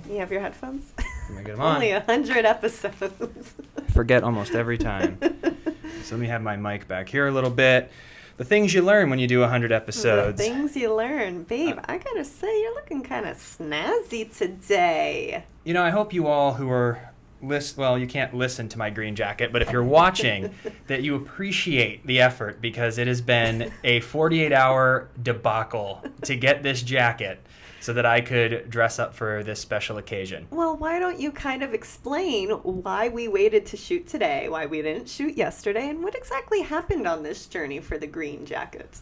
You have your headphones? Let me get them on. Only 100 episodes. I forget almost every time. So let me have my mic back here a little bit. The things you learn when you do 100 episodes. The things you learn. Babe, I gotta say, you're looking kind of snazzy today. You know, I hope you all who are you can't listen to my green jacket, but if you're watching, that you appreciate the effort, because it has been a 48-hour debacle to get this jacket so that I could dress up for this special occasion. Well, why don't you kind of explain why we waited to shoot today, why we didn't shoot yesterday, and what exactly happened on this journey for the green jacket?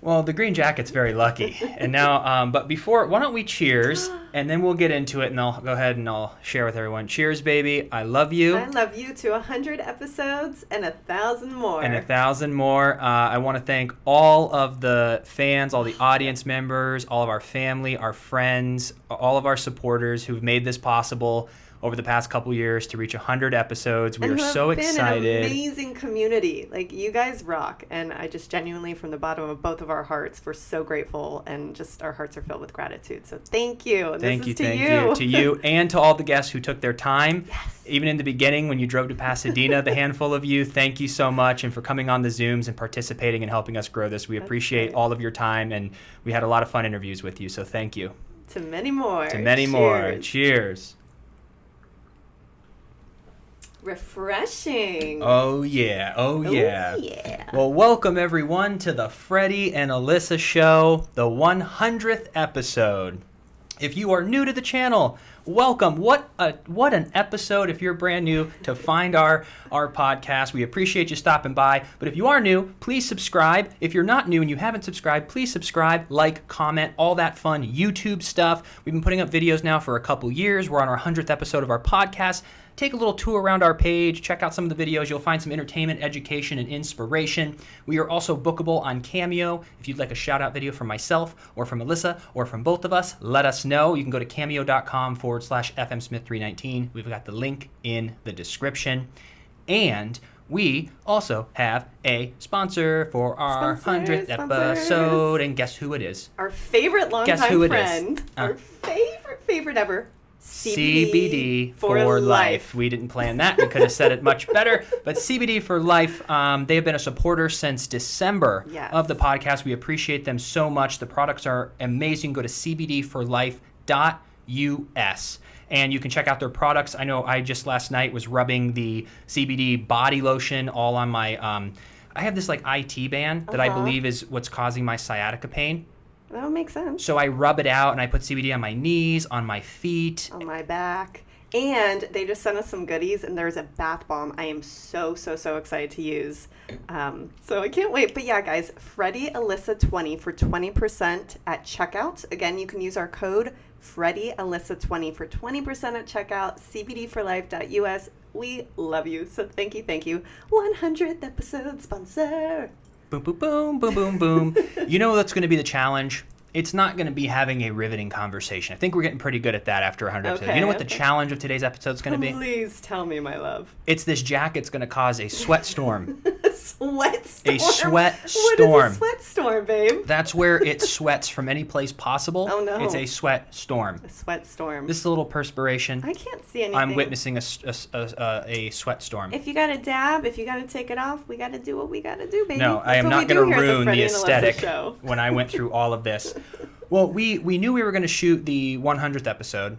Well, the green jacket's very lucky. And now, but before, why don't we cheers, and then we'll get into it, and I'll go ahead and I'll share with everyone. Cheers, baby. I love you. I love you to 100 episodes and 1,000 more. And 1,000 more. I want to thank all of the fans, all the audience members, all of our family, our friends, all of our supporters who've made this possible over the past couple years to reach 100 episodes. We are so excited. Been an amazing community. Like, you guys rock. And I just genuinely, from the bottom of both of our hearts, we're so grateful, and just our hearts are filled with gratitude. So thank you. And thank you to you and to all the guests who took their time. Yes. Even in the beginning when you drove to Pasadena, the handful of you, thank you so much, and for coming on the Zooms and participating and helping us grow this. We appreciate all of your time, and we had a lot of fun interviews with you. So thank you. To many more. To many more. Cheers. Refreshing. Oh yeah. Oh yeah. Well, welcome everyone to the Freddie and Alyssa Show, the 100th episode. If you are new to the channel, welcome. What an episode. If you're brand new to find our podcast, we appreciate you stopping by. But if you are new, please subscribe. If you're not new and you haven't subscribed, please subscribe, like, comment, all that fun YouTube stuff. We've been putting up videos now for a couple years. We're on our 100th episode of our podcast. Take a little tour around our page, check out some of the videos. You'll find some entertainment, education, and inspiration. We are also bookable on Cameo. If you'd like a shout-out video from myself or from Alyssa or from both of us, let us know. You can go to cameo.com/FMSmith319. We've got the link in the description. And we also have a sponsor for our 100th episode. And guess who it is? Our favorite longtime friend. Our favorite ever. CBD For Life. We didn't plan that. We could have said it much better. But CBD For Life, they have been a supporter since December of the podcast. We appreciate them so much. The products are amazing. Go to cbdforlife.us. And you can check out their products. I know I just last night was rubbing the CBD body lotion all on my... I have this like IT band that I believe is what's causing my sciatica pain. That would make sense. So I rub it out, and I put CBD on my knees, on my feet. On my back. And they just sent us some goodies, and there's a bath bomb I am so excited to use. So I can't wait. But yeah, guys, Freddie Alyssa 20 for 20% at checkout. Again, you can use our code Freddie Alyssa 20 for 20% at checkout, cbdforlife.us. We love you. So thank you. 100th episode sponsor. Boom, boom, boom, boom, boom, boom. You know what's going to be the challenge? It's not going to be having a riveting conversation. I think we're getting pretty good at that after 100 episodes. You know what the challenge of today's episode is going to be? Please tell me, my love. It's this jacket's going to cause a sweat storm. Sweat storm? A sweat storm. What is a sweat storm, babe? That's where it sweats from any place possible. Oh, no. It's a sweat storm. A sweat storm. This is a little perspiration. I can't see anything. I'm witnessing a sweat storm. If you got to dab, if you got to take it off, we got to do what we got to do, baby. No, I am not going to ruin the aesthetic when I went through all of this. Well, we knew we were going to shoot the 100th episode,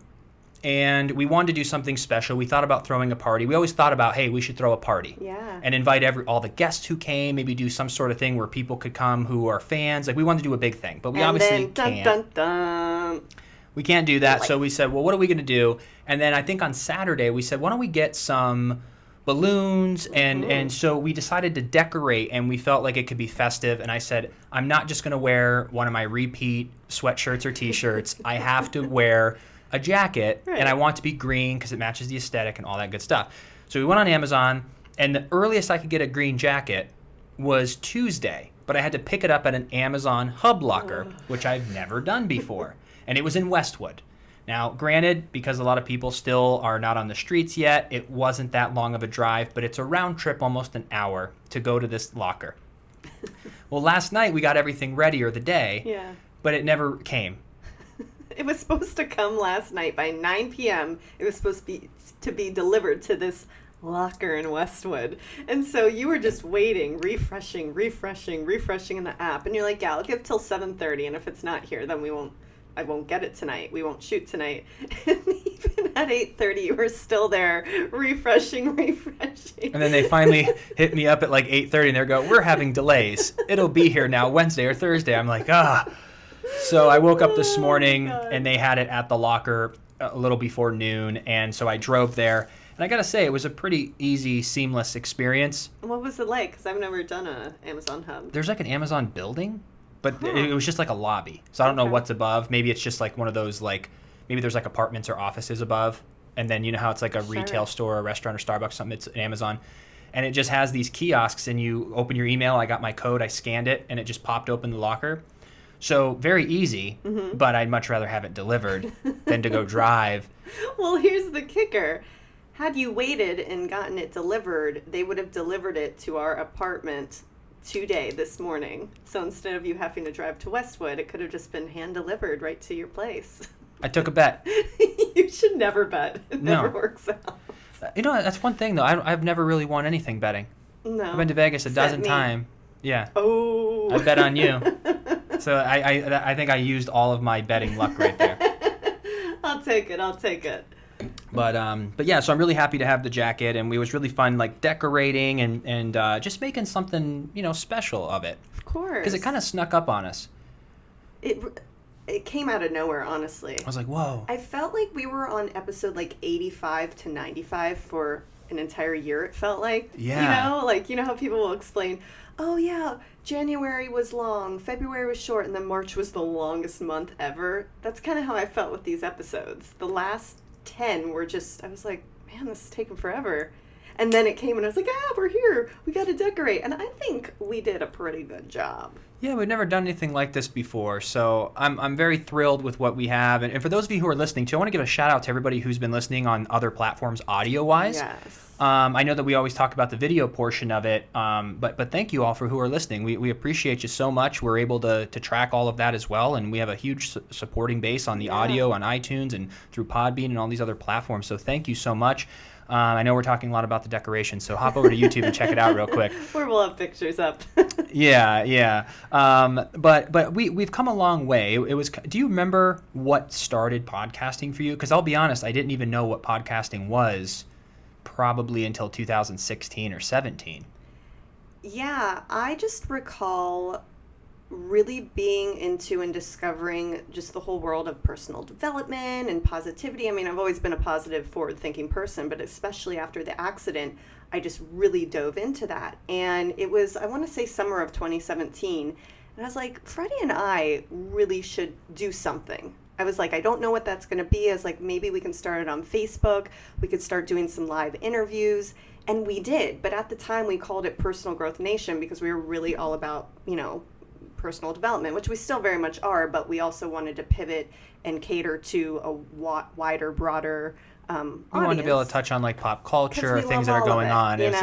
and we wanted to do something special. We thought about throwing a party. We always thought about, hey, we should throw a party. Yeah. And invite all the guests who came, maybe do some sort of thing where people could come who are fans. Like, we wanted to do a big thing, but we obviously can't. We can't do that, so we said, well, what are we going to do? And then I think on Saturday we said, why don't we get some balloons, and so we decided to decorate, and we felt like it could be festive. And I said, I'm not just going to wear one of my repeat sweatshirts or t-shirts. I have to wear a jacket, and I want to be green because it matches the aesthetic and all that good stuff. So we went on Amazon, and the earliest I could get a green jacket was Tuesday, but I had to pick it up at an Amazon hub locker, which I've never done before, and it was in Westwood. Now, granted, because a lot of people still are not on the streets yet, it wasn't that long of a drive, but it's a round trip, almost an hour, to go to this locker. Well, last night we got everything ready, or the day, but it never came. It was supposed to come last night by 9 p.m. It was supposed to be delivered to this locker in Westwood. And so you were just waiting, refreshing in the app. And you're like, yeah, I'll give till 7:30. And if it's not here, then I won't get it tonight. We won't shoot tonight. And even at 8:30, you were still there, refreshing. And then they finally hit me up at like 8:30, and they go, we're having delays. It'll be here now Wednesday or Thursday. I'm like, So I woke up this morning, and they had it at the locker a little before noon. And so I drove there. And I got to say, it was a pretty easy, seamless experience. What was it like? Because I've never done a Amazon hub. There's like an Amazon building. But it was just like a lobby. So I don't know what's above. Maybe it's just like one of those, like, maybe there's like apartments or offices above. And then you know how it's like a retail store, a restaurant or Starbucks, something, it's an Amazon. And it just has these kiosks, and you open your email. I got my code, I scanned it, and it just popped open the locker. So very easy, but I'd much rather have it delivered than to go drive. Well, here's the kicker. Had you waited and gotten it delivered, they would have delivered it to our apartment today, this morning. So instead of you having to drive to Westwood, it could have just been hand delivered right to your place. I took a bet. You should never bet. It never works out. You know, that's one thing, though. I've never really won anything betting. No. I've been to Vegas a dozen times. Yeah. Oh. I bet on you. So I think I used all of my betting luck right there. I'll take it. But yeah, so I'm really happy to have the jacket, and it was really fun, like decorating and just making something, special of it. Of course. Because it kind of snuck up on us. It came out of nowhere, honestly. I was like, whoa. I felt like we were on episode like 85 to 95 for an entire year, it felt like. Yeah. You know how people will explain, oh yeah, January was long, February was short, and then March was the longest month ever. That's kind of how I felt with these episodes. The last 10 were just, I was like, man, this is taking forever. And then it came and I was like, we're here. We got to decorate. And I think we did a pretty good job. Yeah, we've never done anything like this before. So I'm very thrilled with what we have. And for those of you who are listening too, I want to give a shout out to everybody who's been listening on other platforms audio-wise. Yes. I know that we always talk about the video portion of it, but thank you all for who are listening. We appreciate you so much. We're able to track all of that as well, and we have a huge supporting base on the audio, on iTunes, and through Podbean and all these other platforms. So thank you so much. I know we're talking a lot about the decoration, so hop over to YouTube and check it out real quick. Where we'll have pictures up. Yeah. But we've come a long way. It was. Do you remember what started podcasting for you? Because I'll be honest, I didn't even know what podcasting was probably until 2016 or 17. Yeah, I just recall really being into and discovering just the whole world of personal development and positivity. I mean, I've always been a positive, forward-thinking person, but especially after the accident, I just really dove into that. And it was, I want to say, summer of 2017. And I was like, Freddie and I really should do something. I was like, I don't know what that's going to be. I was like, maybe we can start it on Facebook. We could start doing some live interviews. And we did. But at the time, we called it Personal Growth Nation because we were really all about, personal development, which we still very much are, but we also wanted to pivot and cater to a wider, broader audience. We wanted to be able to touch on like pop culture, things that are going on. You'd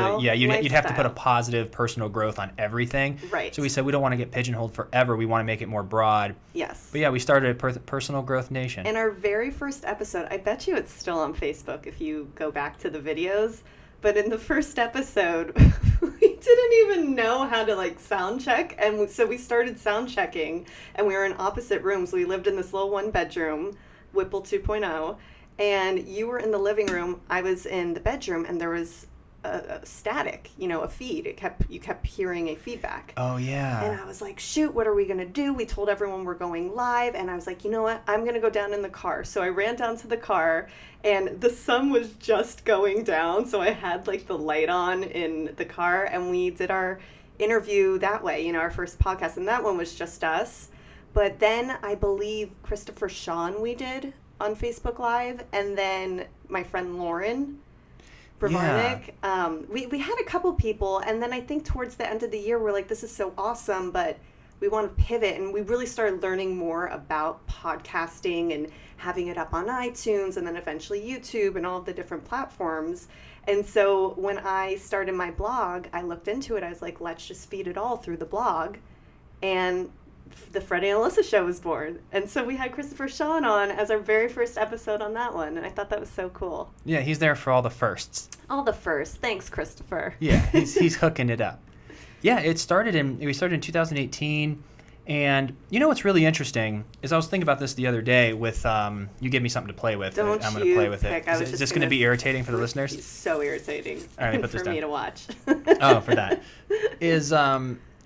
have to put a positive personal growth on everything. Right. So we said we don't want to get pigeonholed forever. We want to make it more broad. Yes. But yeah, we started a Personal Growth Nation. And our very first episode, I bet you it's still on Facebook if you go back to the videos. But in the first episode, we didn't even know how to sound check. And so we started sound checking, and we were in opposite rooms. We lived in this little 1-bedroom, Whipple 2.0. And you were in the living room. I was in the bedroom, and there was a static, a feed. You kept hearing a feedback. Oh, yeah. And I was like, shoot, what are we going to do? We told everyone we're going live. And I was like, you know what? I'm going to go down in the car. So I ran down to the car, and the sun was just going down. So I had the light on in the car, and we did our interview that way, our first podcast. And that one was just us. But then I believe Christopher Sean we did on Facebook Live. And then my friend Lauren Bravarnik. Yeah. We had a couple people, and then I think towards the end of the year we're like, this is so awesome, but we want to pivot, and we really started learning more about podcasting and having it up on iTunes and then eventually YouTube and all of the different platforms. And so when I started my blog, I looked into it. I was like, let's just feed it all through the blog. And the Freddie Alyssa Show was born. And so we had Christopher Sean on as our very first episode on that one. And I thought that was so cool. Yeah, he's there for all the firsts. All the firsts. Thanks, Christopher. Yeah, he's hooking it up. Yeah, we started in 2018. And you know what's really interesting is I was thinking about this the other day with you give me something to play with. I'm going to play with it. Is this going to be irritating for the listeners? It's so irritating. All right, put this for down. Me to watch. Oh, for that.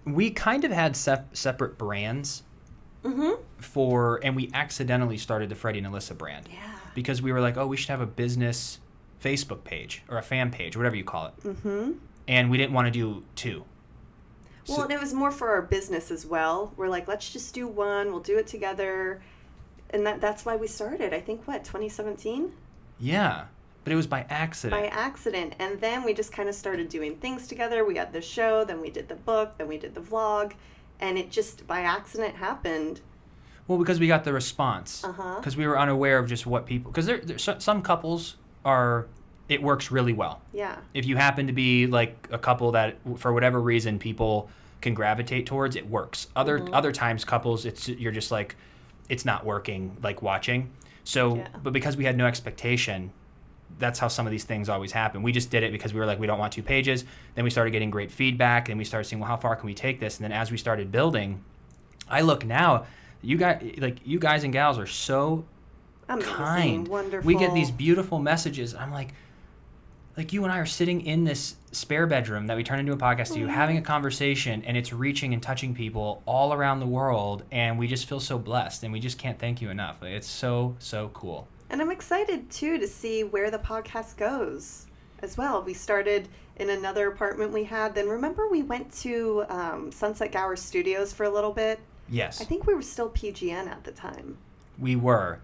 We kind of had separate brands and we accidentally started the Freddie and Alyssa brand. Yeah. Because we were like, oh, we should have a business Facebook page or a fan page, whatever you call it. Mm-hmm. And we didn't want to do two. Well, and it was more for our business as well. We're like, let's just do one. We'll do it together. And that's why we started. I think, 2017? Yeah. But it was by accident. By accident. And then we just kind of started doing things together. We had the show, then we did the book, then we did the vlog. And it just, by accident, happened. Well, because we got the response. Because we were unaware of just what people... Because there's some couples it works really well. Yeah. If you happen to be like a couple that, for whatever reason, people can gravitate towards, it works. Other times, couples, you're just like, it's not working, like watching. So, But because we had no expectation, that's how some of these things always happen. We just did it because we were like, we don't want 2 pages. Then we started getting great feedback, and we started saying, well, how far can we take this? And then as we started building, I look now, you guys and gals are so amazing, kind. Wonderful. We get these beautiful messages. I'm like you and I are sitting in this spare bedroom that we turn into a podcast to, having a conversation, and it's reaching and touching people all around the world, and we just feel so blessed, and we just can't thank you enough. It's so, so cool. And I'm excited, too, to see where the podcast goes as well. We started in another apartment we had. Then remember we went to Sunset Gower Studios for a little bit? Yes. I think we were still PGN at the time. We were.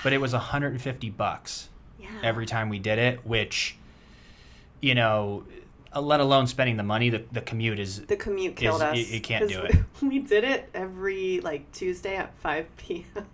But it was $150 every time we did it, which... let alone spending the money, the commute is... The commute killed us. You can't do it. We did it every, Tuesday at 5 p.m.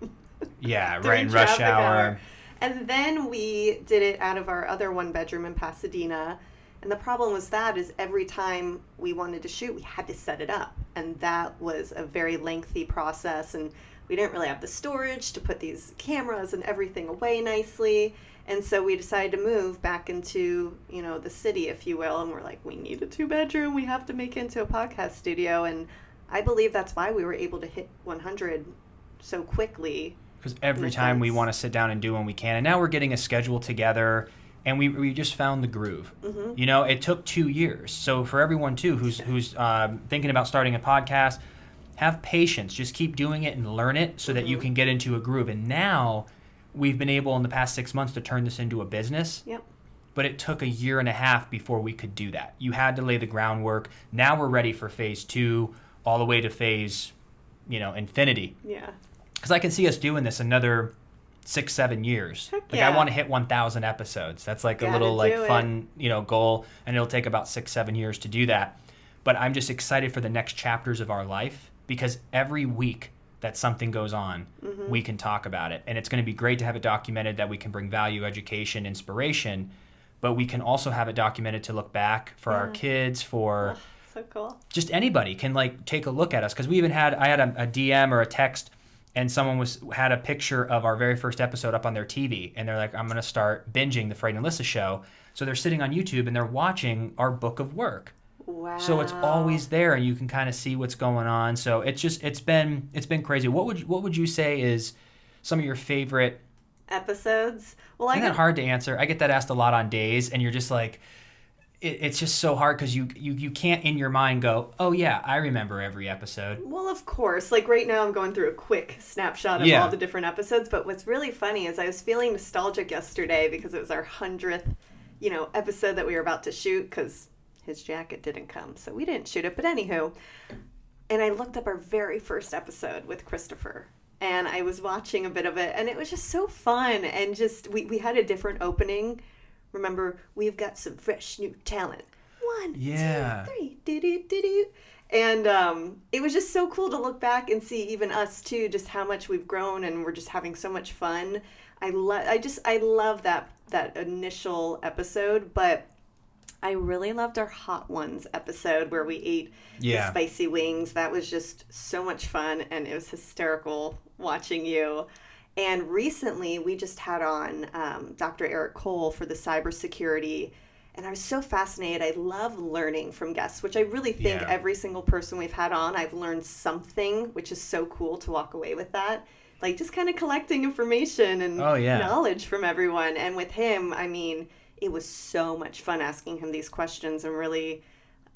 Yeah, right in rush hour. And then we did it out of our other 1-bedroom in Pasadena. And the problem was every time we wanted to shoot, we had to set it up. And that was a very lengthy process. And we didn't really have the storage to put these cameras and everything away nicely. And so we decided to move back into, the city, if you will. And we're like, we need a 2-bedroom. We have to make it into a podcast studio. And I believe that's why we were able to hit 100 so quickly. Because every time we want to sit down and do when we can. And now we're getting a schedule together. And we just found the groove. Mm-hmm. It took 2 years. So for everyone, too, who's thinking about starting a podcast, have patience. Just keep doing it and learn it so that you can get into a groove. And now... we've been able in the past 6 months to turn this into a business. Yep. But it took 1.5 years before we could do that. You had to lay the groundwork. Now we're ready for phase 2, all the way to phase, infinity. Yeah. Because I can see us doing this another 6-7 years. Heck yeah. I want to hit 1,000 episodes. That's a little fun, goal, and it'll take about 6-7 years to do that. But I'm just excited for the next chapters of our life, because every week that something goes on, we can talk about it. And it's going to be great to have it documented, that we can bring value, education, inspiration, but we can also have it documented to look back for our kids, for so cool. Just anybody can take a look at us. Because we even I had a DM or a text, and someone had a picture of our very first episode up on their TV, and they're like, I'm going to start binging the Freddie Alyssa Show. So they're sitting on YouTube and they're watching our book of work. Wow. So it's always there, and you can kind of see what's going on. So it's been crazy. What would you say is some of your favorite episodes? Well, isn't that hard to answer? I get that asked a lot on days, and you're just like, it's just so hard because you can't in your mind go, oh yeah, I remember every episode. Well, of course. Right now I'm going through a quick snapshot of all the different episodes. But what's really funny is I was feeling nostalgic yesterday because it was our 100th, episode that we were about to shoot, because his jacket didn't come, so we didn't shoot it. But anywho, and I looked up our very first episode with Christopher, and I was watching a bit of it, and it was just so fun. And just we had a different opening. Remember, we've got some fresh new talent. 1, 2, 3, do. And it was just so cool to look back and see even us too, just how much we've grown, and we're just having so much fun. I love that initial episode, but I really loved our Hot Ones episode where we ate the spicy wings. That was just so much fun, and it was hysterical watching you. And recently, we just had on Dr. Eric Cole for the cybersecurity, and I was so fascinated. I love learning from guests, which I really think every single person we've had on, I've learned something, which is so cool to walk away with that. Like just kind of collecting information and knowledge from everyone. And with him, I mean, it was so much fun asking him these questions and really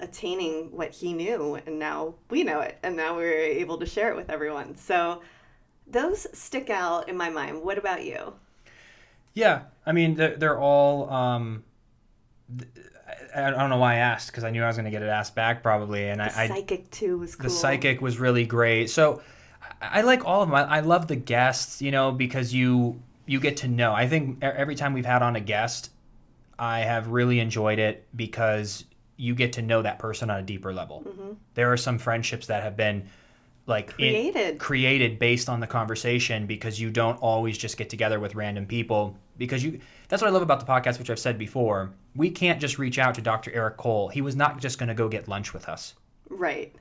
attaining what he knew. And now we know it. And now we're able to share it with everyone. So those stick out in my mind. What about you? Yeah. I mean, they're all, I don't know why I asked, because I knew I was going to get it asked back probably. And the psychic too was cool. The psychic was really great. So I like all of them. I love the guests, because you get to know. I think every time we've had on a guest, I have really enjoyed it because you get to know that person on a deeper level. Mm-hmm. There are some friendships that have been like created based on the conversation, because you don't always just get together with random people. Because that's what I love about the podcast, which I've said before. We can't just reach out to Dr. Eric Cole. He was not just going to go get lunch with us. Right.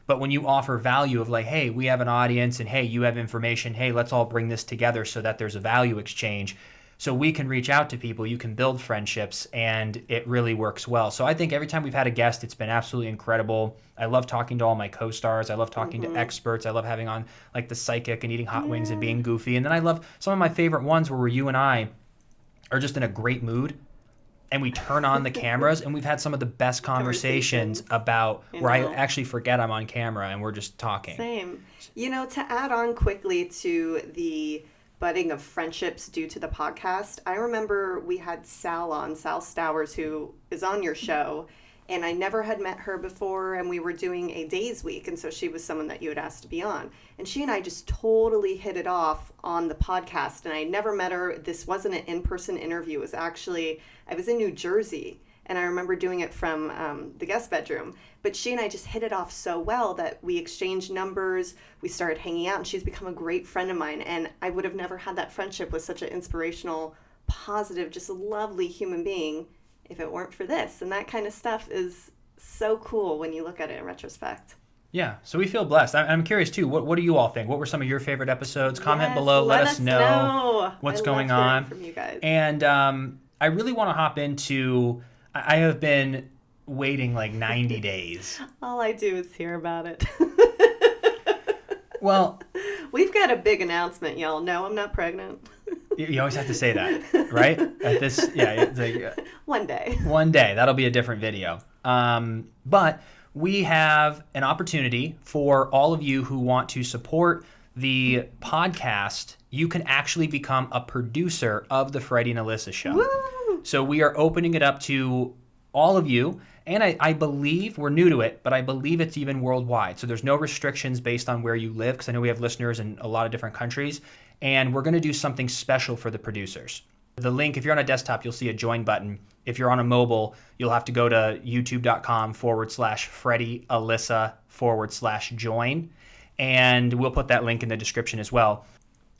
But when you offer value of like, hey, we have an audience, and hey, you have information, hey, let's all bring this together so that there's a value exchange. So we can reach out to people, you can build friendships, and it really works well. So I think every time we've had a guest, it's been absolutely incredible. I love talking to all my co-stars. I love talking to experts. I love having on like the psychic and eating hot wings and being goofy. And then I love some of my favorite ones where you and I are just in a great mood, and we turn on the cameras, and we've had some of the best conversations about where I actually forget I'm on camera and we're just talking. Same. To add on quickly to the budding of friendships due to the podcast, I remember we had Sal Stowers, who is on your show, and I never had met her before, and we were doing a days week, and so she was someone that you had asked to be on. And she and I just totally hit it off on the podcast, and I never met her. This wasn't an in-person interview. It was actually, I was in New Jersey, and I remember doing it from the guest bedroom. But she and I just hit it off so well that we exchanged numbers, we started hanging out, and she's become a great friend of mine. And I would have never had that friendship with such an inspirational, positive, just a lovely human being if it weren't for this. And that kind of stuff is so cool when you look at it in retrospect. Yeah, so we feel blessed. I'm curious too. What do you all think? What were some of your favorite episodes? Comment below. Let us know what's going on. From you guys. And I really want to hop into. I have been waiting like 90 days. All I do is hear about it. Well, we've got a big announcement, y'all. No, I'm not pregnant. You always have to say that, right? At this, it's like, one day. One day. That'll be a different video. But we have an opportunity for all of you who want to support the podcast. You can actually become a producer of the Freddie and Alyssa Show. Woo! So we are opening it up to all of you. And I believe, we're new to it, but I believe it's even worldwide. So there's no restrictions based on where you live, because I know we have listeners in a lot of different countries. And we're going to do something special for the producers. The link, if you're on a desktop, you'll see a join button. If you're on a mobile, you'll have to go to youtube.com/Freddie Alyssa/join. And we'll put that link in the description as well.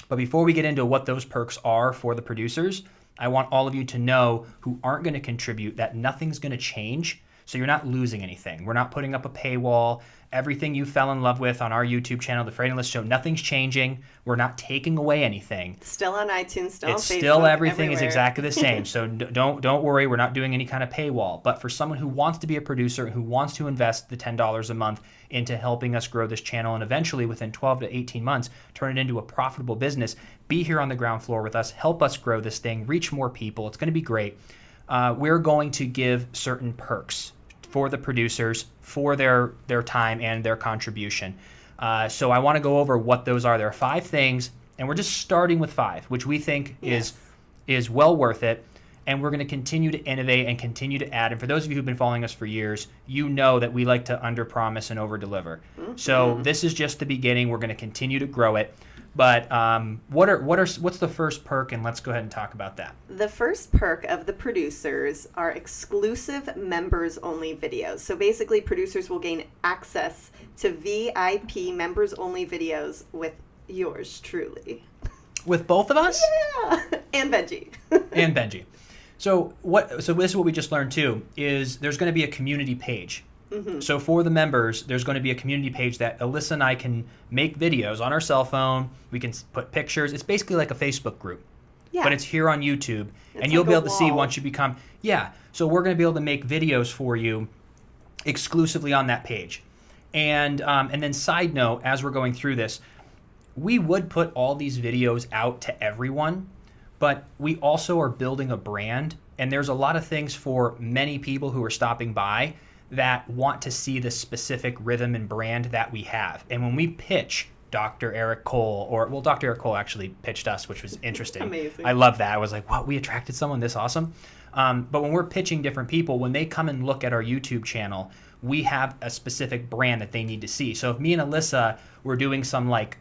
But before we get into what those perks are for the producers, I want all of you to know who aren't going to contribute that nothing's going to change. So you're not losing anything. We're not putting up a paywall. Everything you fell in love with on our YouTube channel, The Freddie Alyssa Show, nothing's changing. We're not taking away anything. It's still on iTunes, still on Facebook. It's still everything everywhere. Is exactly the same. So don't worry. We're not doing any kind of paywall. But for someone who wants to be a producer, who wants to invest the $10 a month into helping us grow this channel, and eventually within 12 to 18 months, turn it into a profitable business, be here on the ground floor with us, help us grow this thing, reach more people. It's going to be great. We're going to give certain perks for the producers for their time and their contribution. So I want to go over what those are. There are 5 things, and we're just starting with 5, which we think is well worth it. And we're going to continue to innovate and continue to add. And for those of you who've been following us for years, you know that we like to underpromise and overdeliver. Mm-hmm. So this is just the beginning. We're going to continue to grow it. But what's the first perk? And let's go ahead and talk about that. The first perk of the producers are exclusive members-only videos. So basically, producers will gain access to VIP members-only videos with yours truly. With both of us? Yeah, and Benji. And Benji. So this is what we just learned too, is there's going to be a community page. Mm-hmm. So for the members, there's going to be a community page that Alyssa and I can make videos on our cell phone. We can put pictures. It's basically like a Facebook group. Yeah. But it's here on YouTube. It's and you'll like be able to wall. see once you become... Yeah. So we're going to be able to make videos for you exclusively on that page. And then side note, as we're going through this, we would put all these videos out to everyone, but we also are building a brand. And there's a lot of things for many people who are stopping by that want to see the specific rhythm and brand that we have. And when we pitch Dr. Eric Cole, Dr. Eric Cole actually pitched us, which was interesting. Amazing. I love that. I was like, what, we attracted someone this awesome? But when we're pitching different people, when they come and look at our YouTube channel, we have a specific brand that they need to see. So if me and Alyssa were doing some like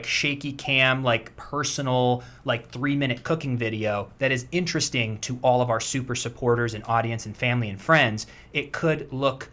shaky cam, like personal, like 3-minute cooking video that is interesting to all of our super supporters and audience and family and friends, it could look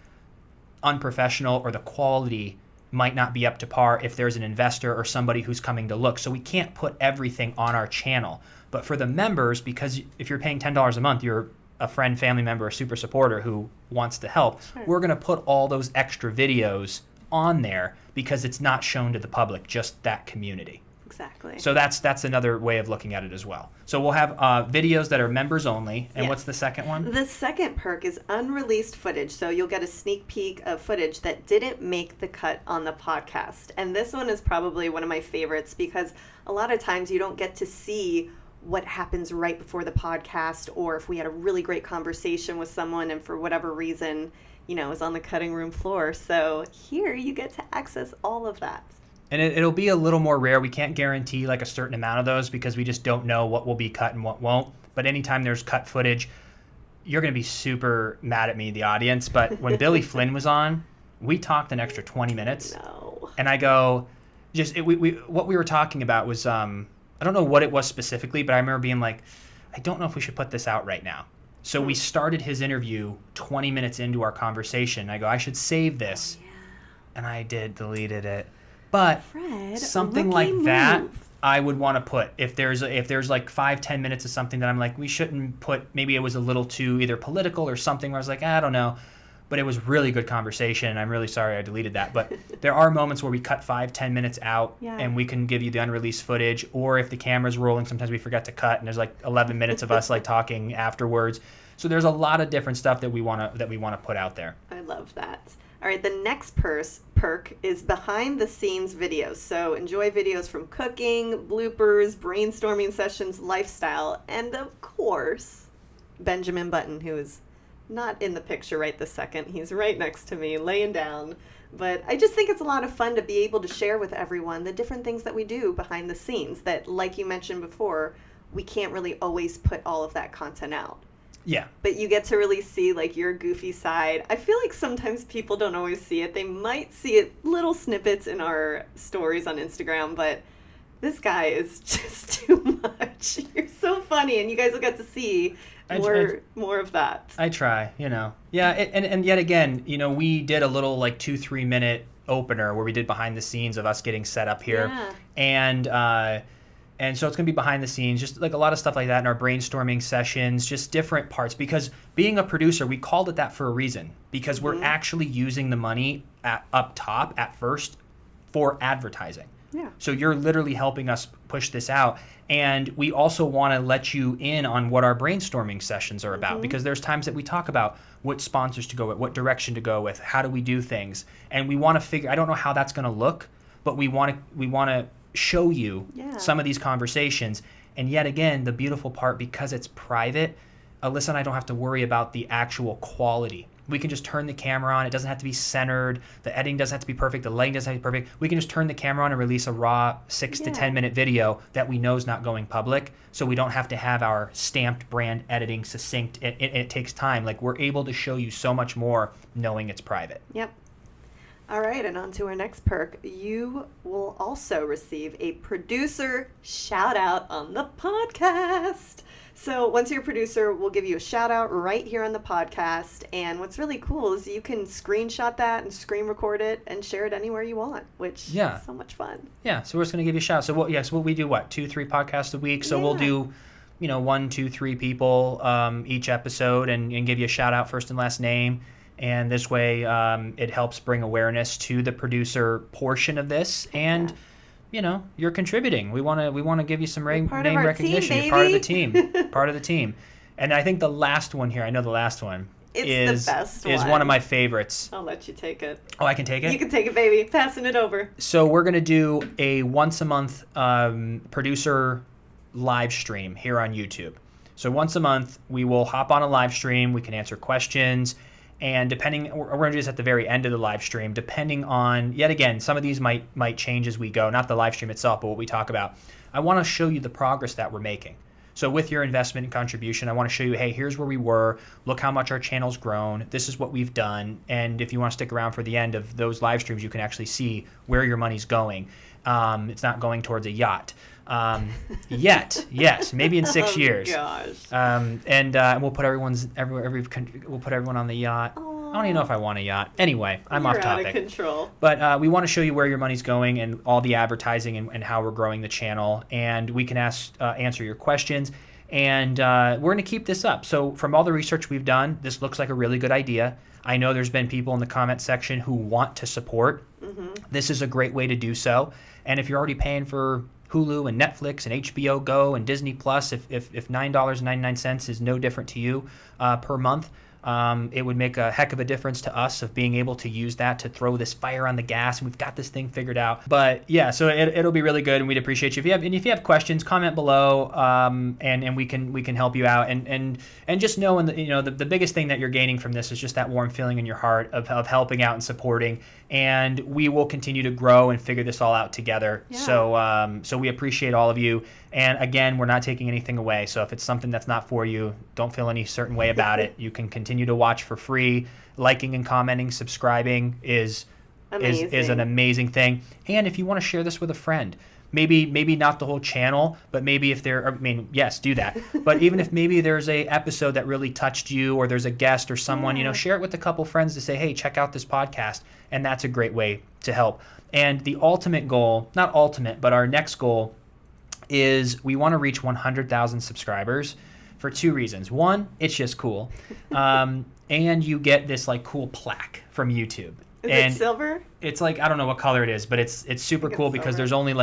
unprofessional, or the quality might not be up to par if there's an investor or somebody who's coming to look. So we can't put everything on our channel. But for the members, because if you're paying $10 a month, you're a friend, family member, a super supporter who wants to help, Sure. We're going to put all those extra videos on there because it's not shown to the public, just that community. Exactly. So that's another way of looking at it as well. So we'll have videos that are members only. And Yes. What's the second one? The second perk is unreleased footage. So you'll get a sneak peek of footage that didn't make the cut on the podcast. And this one is probably one of my favorites because a lot of times you don't get to see what happens right before the podcast, or if we had a really great conversation with someone and for whatever reason, is on the cutting room floor. So here you get to access all of that. And it'll be a little more rare. We can't guarantee like a certain amount of those because we just don't know what will be cut and what won't. But anytime there's cut footage, you're going to be super mad at me, the audience. But when Billy Flynn was on, we talked an extra 20 minutes. No. And I go, what we were talking about was, I don't know what it was specifically, but I remember being like, I don't know if we should put this out right now. So we started his interview 20 minutes into our conversation. I go, I should save this. Yeah. And I deleted it. But Fred, something rookie like that, move. I would want to put. If there's like 5-10 minutes of something that I'm like, we shouldn't put, maybe it was a little too either political or something where I was like, I don't know. But it was really good conversation. I'm really sorry I deleted that. But there are moments where we cut 5-10 minutes out and we can give you the unreleased footage. Or if the camera's rolling, sometimes we forget to cut and there's like 11 minutes of us like talking afterwards. So there's a lot of different stuff that we want to put out there. I love that. All right, the next perk is behind the scenes videos. So enjoy videos from cooking, bloopers, brainstorming sessions, lifestyle, and of course, Benjamin Button, who is not in the picture right this second. He's right next to me, laying down. But I just think it's a lot of fun to be able to share with everyone the different things that we do behind the scenes that, like you mentioned before, we can't really always put all of that content out. Yeah. But you get to really see like your goofy side. I feel like sometimes people don't always see it. They might see it little snippets in our stories on Instagram, but this guy is just too much. You're so funny, and you guys will get to see more of that. I try, Yeah, and yet again, we did a little like 2-3 minute opener where we did behind the scenes of us getting set up here. Yeah. And so it's going to be behind the scenes, just like a lot of stuff like that in our brainstorming sessions, just different parts. Because being a producer, we called it that for a reason. Because we're actually using the money up top at first for advertising. Yeah. So you're literally helping us push this out. And we also want to let you in on what our brainstorming sessions are about. Because there's times that we talk about what sponsors to go with, what direction to go with, how do we do things. And we want to figure, I don't know how that's going to look, but we want to show you some of these conversations. And yet again, the beautiful part, because it's private, Alyssa and I don't have to worry about the actual quality. We can just turn the camera on. It doesn't have to be centered. The editing doesn't have to be perfect. The lighting doesn't have to be perfect. We can just turn the camera on and release a raw 6 to 10 minute video that we know is not going public. So we don't have to have our stamped brand editing succinct. It takes time. Like, we're able to show you so much more knowing it's private. Yep. All right, and on to our next perk. You will also receive a producer shout out on the podcast. So once you're a producer, we'll give you a shout out right here on the podcast. And what's really cool is you can screenshot that and screen record it and share it anywhere you want, which is so much fun. Yeah, so we're just going to give you a shout out. So we do 2-3 podcasts a week. So we'll do 1, 2, 3 people each episode and give you a shout out first and last name. And this way it helps bring awareness to the producer portion of this. And, you're contributing. We want to give you some name recognition. Team, you're part of the team. Part of the team. And I think the last one here, I know the last one. It's the best one. Is one of my favorites. I'll let you take it. Oh, I can take it? You can take it, baby. Passing it over. So we're going to do a once a month producer live stream here on YouTube. So once a month, we will hop on a live stream. We can answer questions. And we're going to do this at the very end of the live stream, depending on, yet again, some of these might change as we go. Not the live stream itself, but what we talk about. I want to show you the progress that we're making. So with your investment and contribution, I want to show you, hey, here's where we were. Look how much our channel's grown. This is what we've done. And if you want to stick around for the end of those live streams, you can actually see where your money's going. It's not going towards a yacht. Yet, yes, maybe in 6 years. Gosh. And we'll put we'll put everyone on the yacht. Aww. I don't even know if I want a yacht. Anyway, I'm off topic. You're out of control. But we want to show you where your money's going and all the advertising and how we're growing the channel. And we can answer your questions. And we're going to keep this up. So from all the research we've done, this looks like a really good idea. I know there's been people in the comment section who want to support. Mm-hmm. This is a great way to do so. And if you're already paying for Hulu and Netflix and HBO Go and Disney Plus, if $9.99 is no different to you per month, it would make a heck of a difference to us of being able to use that to throw this fire on the gas, and we've got this thing figured out. But yeah, so it'll be really good, and we'd appreciate you if you have questions, comment below, and we can help you out, and just knowing that the biggest thing that you're gaining from this is just that warm feeling in your heart of helping out and supporting, and we will continue to grow and figure this all out together. Yeah. So we appreciate all of you. And again, we're not taking anything away. So if it's something that's not for you, don't feel any certain way about it. You can continue to watch for free. Liking and commenting, subscribing is an amazing thing. And if you want to share this with a friend, maybe not the whole channel, but maybe if yes, do that. But even if maybe there's a episode that really touched you, or there's a guest or someone, share it with a couple friends to say, hey, check out this podcast. And that's a great way to help. And the ultimate goal, not ultimate, but our next goal is we want to reach 100,000 subscribers for 2 reasons. One, it's just cool. And you get this cool plaque from YouTube. Is it silver? It's I don't know what color it is, but it's super cool because there's only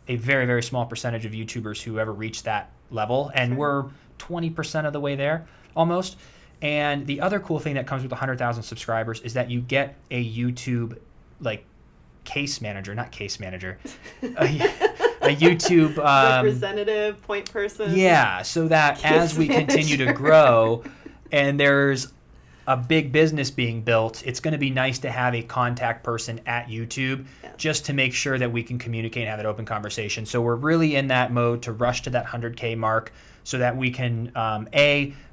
a very, very small percentage of YouTubers who ever reach that level. And we're 20% of the way there almost. And the other cool thing that comes with 100,000 subscribers is that you get a YouTube case manager, not case manager, a YouTube representative, point person. Yeah, so that as we continue to grow and there's a big business being built, it's going to be nice to have a contact person at YouTube just to make sure that we can communicate and have that open conversation. So we're really in that mode to rush to that 100K mark so that we can,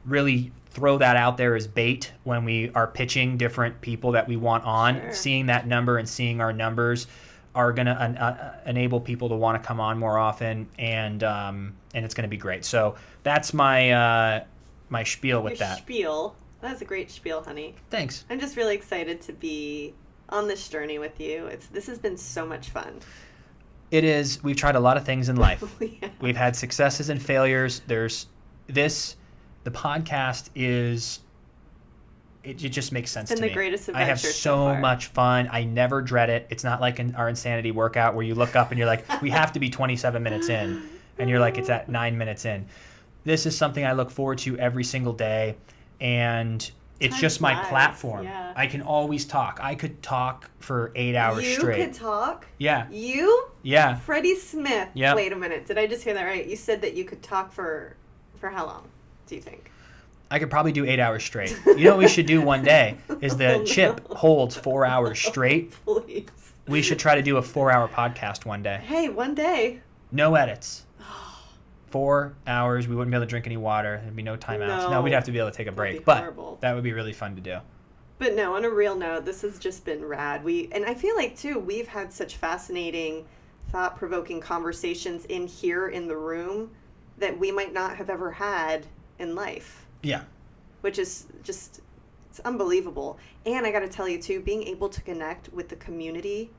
really throw that out there as bait when we are pitching different people that we want on. Sure. Seeing that number and seeing our numbers are going to enable people to want to come on more often, and it's going to be great. So that's my my spiel with that. Spiel. That's a great spiel, honey. Thanks. I'm just really excited to be on this journey with you. This has been so much fun. It is. We've tried a lot of things in life. Yeah. We've had successes and failures. There's this. The podcast is. It just makes sense to me. It's been the greatest adventure. I have so much fun. I never dread it. It's not like our insanity workout where you look up and you're like, we have to be 27 minutes in. And you're like, it's at 9 minutes in. This is something I look forward to every single day. And it's just my platform. Yeah. I can always talk. I could talk for 8 hours straight. You could talk? Yeah. You? Yeah. Freddie Smith. Yeah. Wait a minute. Did I just hear that right? You said that you could talk for how long, do you think? I could probably do 8 hours straight. You know what we should do one day is the chip holds 4 hours straight. Please. We should try to do a 4-hour podcast one day. Hey, one day. No edits. 4 hours. We wouldn't be able to drink any water. There'd be no timeouts. No, we'd have to be able to take a break. But that would be really fun to do. But no, on a real note, this has just been rad. And I feel like, too, we've had such fascinating, thought-provoking conversations in here in the room that we might not have ever had in life. Yeah. Which is just, it's unbelievable. And I got to tell you, too, being able to connect with the community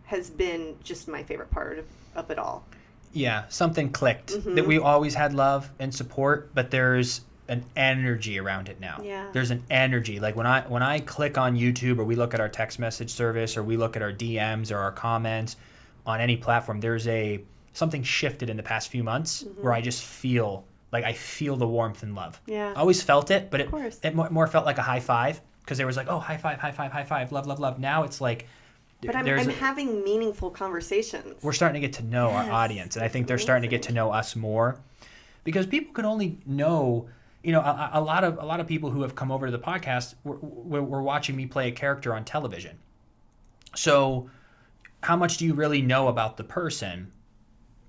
has been just my favorite part of it all. Yeah, something clicked that we always had love and support, but there's an energy around it now. Yeah. There's an energy. Like when I click on YouTube, or we look at our text message service, or we look at our DMs or our comments on any platform, there's something shifted in the past few months where I just feel like I feel the warmth and love. Yeah. I always felt it, but Of it more felt like a high five, because there was like, oh, high five, love, love, love. Now it's like, but I'm having meaningful conversations. We're starting to get to know our audience, and I think they're starting to get to know us more, because people can only know, a lot of people who have come over to the podcast were watching me play a character on television. So how much do you really know about the person?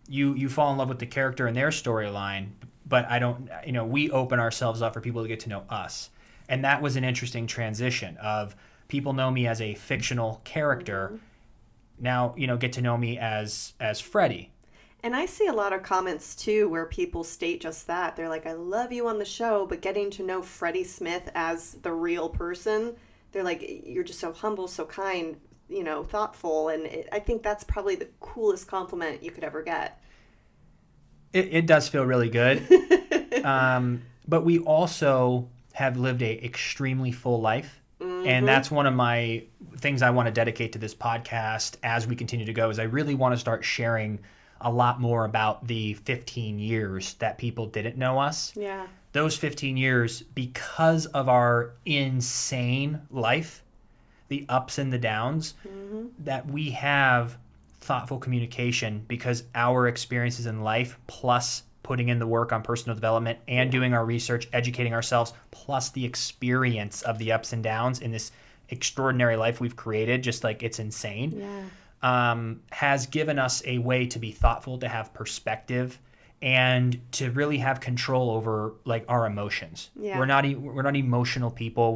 You fall in love with the character and their storyline, but I don't, we open ourselves up for people to get to know us. And that was an interesting transition of people know me as a fictional character. Now, get to know me as Freddie. And I see a lot of comments too where people state just that. They're like, I love you on the show, but getting to know Freddie Smith as the real person, they're like, you're just so humble, so kind, thoughtful. And I think that's probably the coolest compliment you could ever get. It does feel really good. But we also have lived a extremely full life. And that's one of my things I want to dedicate to this podcast as we continue to go, is I really want to start sharing a lot more about the 15 years that people didn't know us. Yeah. Those 15 years, because of our insane life, the ups and the downs, that we have thoughtful communication, because our experiences in life, plus putting in the work on personal development and doing our research, educating ourselves, plus the experience of the ups and downs in this extraordinary life we've created, just like it's insane, has given us a way to be thoughtful, to have perspective, and to really have control over like our emotions. Yeah. We're not emotional people.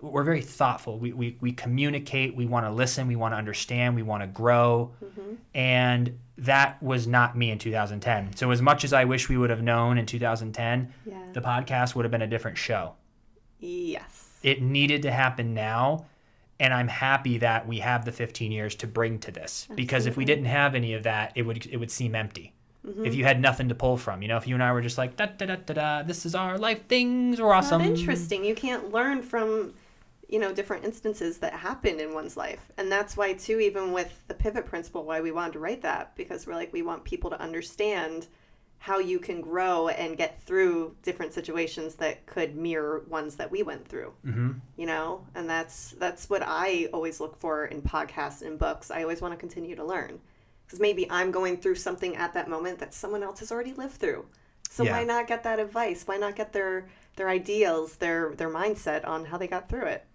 We're very thoughtful. We communicate. We want to listen. We want to understand. We want to grow. And that was not me in 2010. So as much as I wish we would have known in 2010, the podcast would have been a different show. Yes. It needed to happen now. And I'm happy that we have the 15 years to bring to this. Absolutely. Because if we didn't have any of that, it would seem empty. If you had nothing to pull from, if you and I were just like, da da da da da, this is our life, things are awesome. It's not interesting. You can't learn from different instances that happened in one's life. And that's why too, even with the pivot principle, why we wanted to write that, because we're like, we want people to understand how you can grow and get through different situations that could mirror ones that we went through, and that's what I always look for in podcasts and books. I always want to continue to learn, because maybe I'm going through something at that moment that someone else has already lived through. So why not get that advice? Why not get their ideals, their mindset on how they got through it?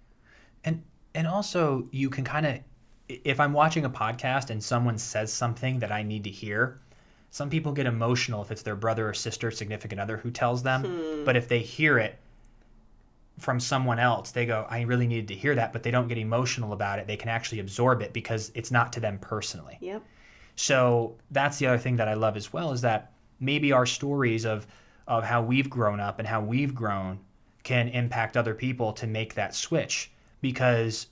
And also, you can kind of, if I'm watching a podcast and someone says something that I need to hear, some people get emotional if it's their brother or sister, significant other who tells them. But if they hear it from someone else, they go, I really needed to hear that, but they don't get emotional about it. They can actually absorb it because it's not to them personally. Yep. So that's the other thing that I love as well, is that maybe our stories of how we've grown up and how we've grown can impact other people to make that switch. Because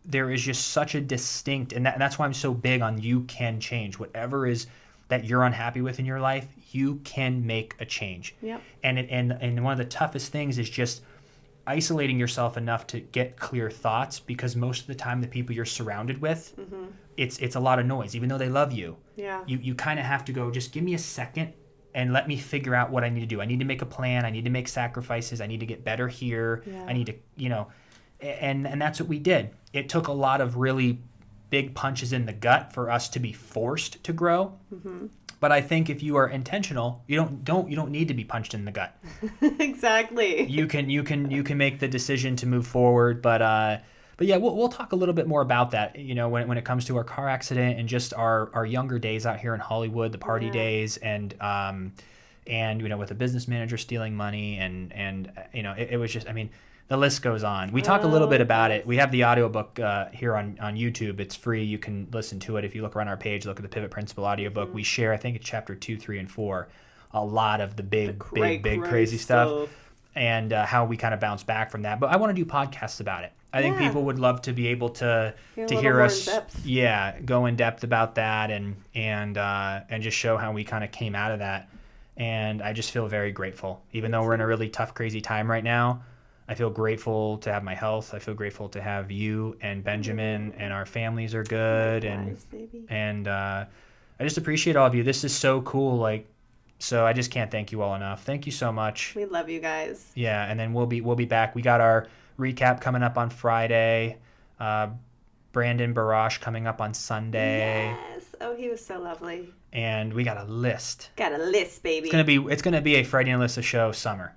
there is just such a distinct, and that's why I'm so big on you can change. Whatever is that you're unhappy with in your life, you can make a change. Yep. And one of the toughest things is just isolating yourself enough to get clear thoughts, because most of the time the people you're surrounded with, it's a lot of noise, even though they love you. Yeah. You kind of have to go, just give me a second and let me figure out what I need to do. I need to make a plan. I need to make sacrifices. I need to get better here. Yeah. I need to, and that's what we did. It took a lot of really big punches in the gut for us to be forced to grow. But I think if you are intentional, you don't need to be punched in the gut. Exactly. You can make the decision to move forward. But yeah, we'll talk a little bit more about that. When it comes to our car accident and just our younger days out here in Hollywood, the party days, and with a business manager stealing money, and it was just, the list goes on. We talk a little bit about it. We have the audiobook here on YouTube. It's free. You can listen to it. If you look around our page, look at the Pivot Principle audiobook. We share, I think it's chapter 2, 3, and 4, a lot of the big crazy stuff. and how we kind of bounce back from that. But I want to do podcasts about it. I think people would love to be able to hear us, go in depth about that and just show how we kind of came out of that. And I just feel very grateful, even though we're in a really tough, crazy time right now. I feel grateful to have my health. I feel grateful to have you and Benjamin, and our families are good. And I just appreciate all of you. This is so cool. So I just can't thank you all enough. Thank you so much. We love you guys. Yeah, and then we'll be back. We got our recap coming up on Friday. Brandon Barash coming up on Sunday. Yes. Oh, he was so lovely. And we got a list. Got a list, baby. It's gonna be a Freddie and Alyssa Show summer.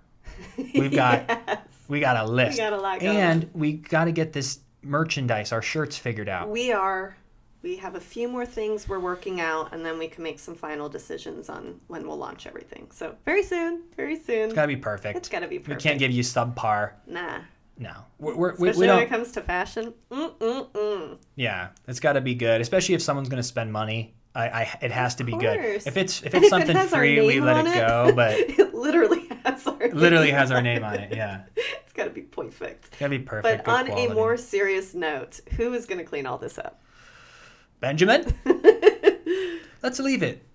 We got a list. We got a lot going. And we got to get this merchandise, our shirts figured out. We have a few more things we're working out, and then we can make some final decisions on when we'll launch everything. So very soon. It's got to be perfect. It's got to be perfect. We can't give you subpar. Nah. No. Especially when it comes to fashion. Yeah, it's got to be good, especially if someone's going to spend money. It has to be good. If it's something free, we let it go. But it literally has our name on it. Yeah. It's got to be perfect. It's got to be perfect. But on a more serious note, who is going to clean all this up? Benjamin. Let's leave it.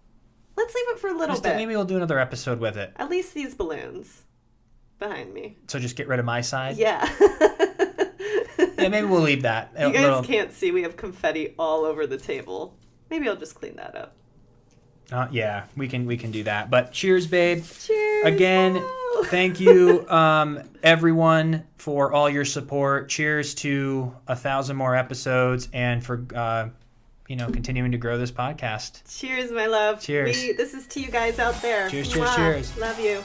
Let's leave it for a little bit. Maybe we'll do another episode with it. At least these balloons behind me. So just get rid of my side. Yeah. Yeah, maybe we'll leave that. You guys can't see. We have confetti all over the table. Maybe I'll just clean that up. Yeah, we can do that. But cheers, babe. Cheers. Again, thank you, everyone, for all your support. Cheers to 1,000 more episodes and for continuing to grow this podcast. Cheers, my love. Cheers. This is to you guys out there. Cheers, Mwah. cheers. Love you.